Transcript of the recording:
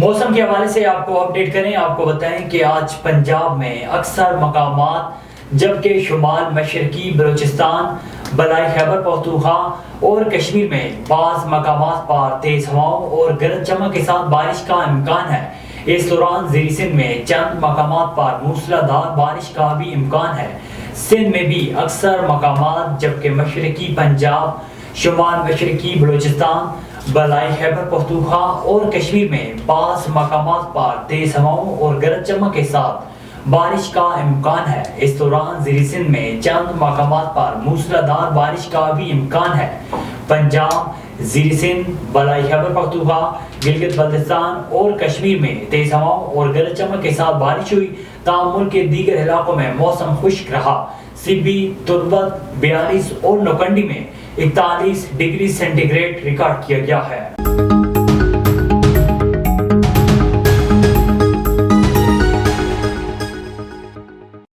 موسم کے حوالے سے آپ کو اپڈیٹ کریں، آپ کو بتائیں کہ آج پنجاب میں اکثر مقامات جبکہ شمال مشرقی بلوچستان، بالائی خیبر پختونخوا اور کشمیر میں بعض مقامات پر تیز ہواؤں اور گرج چمک کے ساتھ بارش کا امکان ہے۔ اس دوران زیر سندھ میں چند مقامات پر موسلادھار بارش کا بھی امکان ہے۔ سندھ میں بھی اکثر مقامات جبکہ مشرقی پنجاب، شمال مشرقی بلوچستان، بالائی خیبر پختونخوا اور کشمیر میں بعض مقامات پر تیز ہواؤں اور گرج چمک کے ساتھ بارش کا امکان ہے۔ اس دوران زیر سندھ میں چند مقامات پر موسلادھار بارش کا بھی امکان ہے۔ پنجاب، زیر سندھ، بالائی خیبر پختونخوا، گلگت بلتستان اور کشمیر میں تیز ہواؤں اور گرج چمک کے ساتھ بارش ہوئی، تاہم ملک کے دیگر علاقوں میں موسم خشک رہا۔ سبی، تربت، 42 اور نوکنڈی میں 41 ڈگری سینٹی گریڈ ریکارڈ کیا گیا ہے۔